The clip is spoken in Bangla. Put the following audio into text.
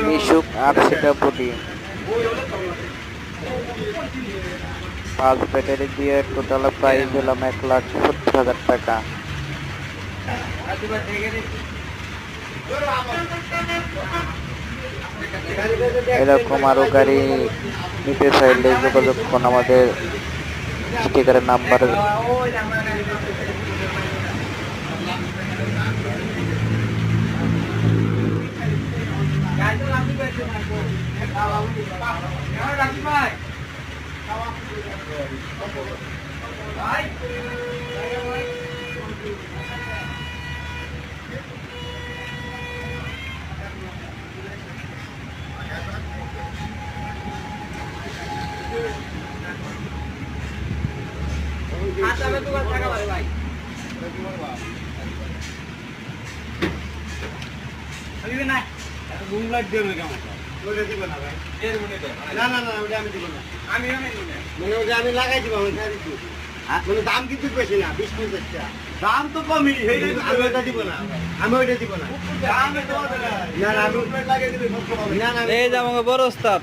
মিশুক ৮০ টাকা প্রতি 5 ব্যাটারি দিয়ে টোটাল প্রাইস দিলাম ১,৭০,০০০ টাকা। এরকম আরো গাড়ি নিতে চাইলে যোগাযোগ করুন আমাদের স্টিকারের নাম্বার। আমি লাগাই দিব দাম কিন্তু বেশি না ২০-৫০ টাকা দাম তো কমই আমি ওইটা দিব না এই যে আমাকে বড় ওস্তাদ।